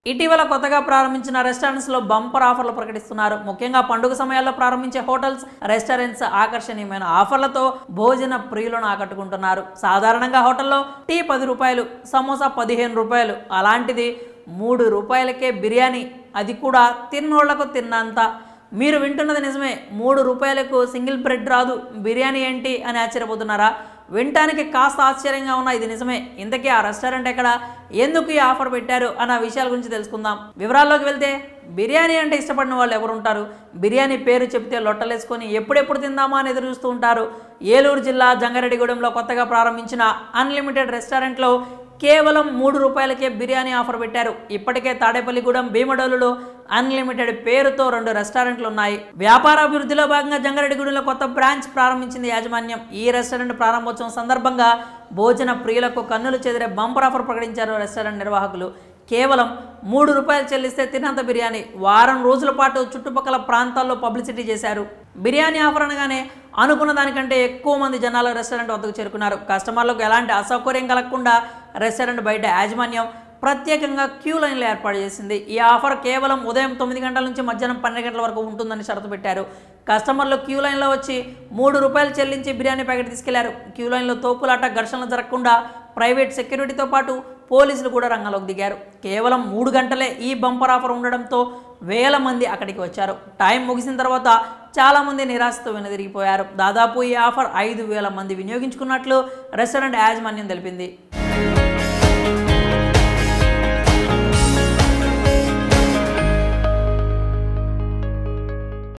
ఇటీవల కొత్తగా ప్రారంభించిన రెస్టారెంట్స్లో బంపర్ ఆఫర్లు ప్రకటిస్తున్నారు. ముఖ్యంగా పండుగ సమయాల్లో ప్రారంభించే హోటల్స్, రెస్టారెంట్స్ ఆకర్షణీయమైన ఆఫర్లతో భోజన ప్రియులను ఆకట్టుకుంటున్నారు. సాధారణంగా హోటల్లో టీ 10 రూపాయలు, సమోసా 15 రూపాయలు. అలాంటిది 3 రూపాయలకే బిర్యానీ, అది కూడా తిన్నోళ్లకు తిన్నంత. మీరు వింటున్నది నిజమే. 3 రూపాయలకు సింగిల్ బ్రెడ్ రాదు, బిర్యానీ ఏంటి అని ఆశ్చర్యపోతున్నారా? వినటానికి కాస్త ఆశ్చర్యంగా ఉన్న ఇది నిజమే. ఇంతకీ ఆ రెస్టారెంట్ ఎక్కడ, ఎందుకు ఈ ఆఫర్ పెట్టారు అన్న విషయాల గురించి తెలుసుకుందాం. వివరాల్లోకి వెళ్తే, బిర్యానీ అంటే ఇష్టపడిన వాళ్ళు ఎవరు ఉంటారు? బిర్యానీ పేరు చెప్తే లొట్టలేసుకొని ఎప్పుడెప్పుడు తిందామా అని ఎదురు చూస్తూ ఉంటారు. ఏలూరు జిల్లా జంగారెడ్డిగూడెంలో కొత్తగా ప్రారంభించిన అన్లిమిటెడ్ రెస్టారెంట్లో కేవలం 3 రూపాయలకే బిర్యానీ ఆఫర్ పెట్టారు. ఇప్పటికే తాడేపల్లిగూడెం, భీమడోలులో అన్లిమిటెడ్ పేరుతో 2 రెస్టారెంట్లు ఉన్నాయి. వ్యాపారాభివృద్ధిలో భాగంగా జంగారెడ్డిగూడెంలో కొత్త బ్రాంచ్ ప్రారంభించింది యాజమాన్యం. ఈ రెస్టారెంట్ ప్రారంభోత్సవం సందర్భంగా భోజన ప్రియులకు కన్నులు చెదిరే బంపర్ ఆఫర్ ప్రకటించారు రెస్టారెంట్ నిర్వాహకులు. కేవలం 3 రూపాయలు చెల్లిస్తే తినంత బిర్యానీ. వారం రోజుల పాటు చుట్టుపక్కల ప్రాంతాల్లో పబ్లిసిటీ చేశారు. బిర్యానీ ఆఫర్ అనగానే అనుకున్న దానికంటే ఎక్కువ మంది జనాలు రెస్టారెంట్ వద్దకు చేరుకున్నారు. కస్టమర్లకు ఎలాంటి అసౌకర్యం కలగకుండా రెస్టారెంట్ బయట యాజమాన్యం ప్రత్యేకంగా క్యూ లైన్లు ఏర్పాటు చేసింది. ఈ ఆఫర్ కేవలం ఉదయం 9 గంటల నుంచి మధ్యాహ్నం 12 గంటల వరకు ఉంటుందని షరతు పెట్టారు. కస్టమర్లు క్యూ లైన్లో వచ్చి 3 రూపాయలు చెల్లించి బిర్యానీ ప్యాకెట్ తీసుకెళ్లారు. క్యూ లైన్లో తోపులాట, ఘర్షణలు జరగకుండా ప్రైవేట్ సెక్యూరిటీతో పాటు పోలీసులు కూడా రంగంలోకి దిగారు. కేవలం 3 గంటలే ఈ బంపర్ ఆఫర్ ఉండడంతో వేల మంది అక్కడికి వచ్చారు. టైం ముగిసిన తర్వాత చాలామంది నిరాశతో వెనుదిరిగిపోయారు. దాదాపు ఈ ఆఫర్ 5,000 మంది వినియోగించుకున్నట్లు రెస్టారెంట్ యాజమాన్యం తెలిపింది.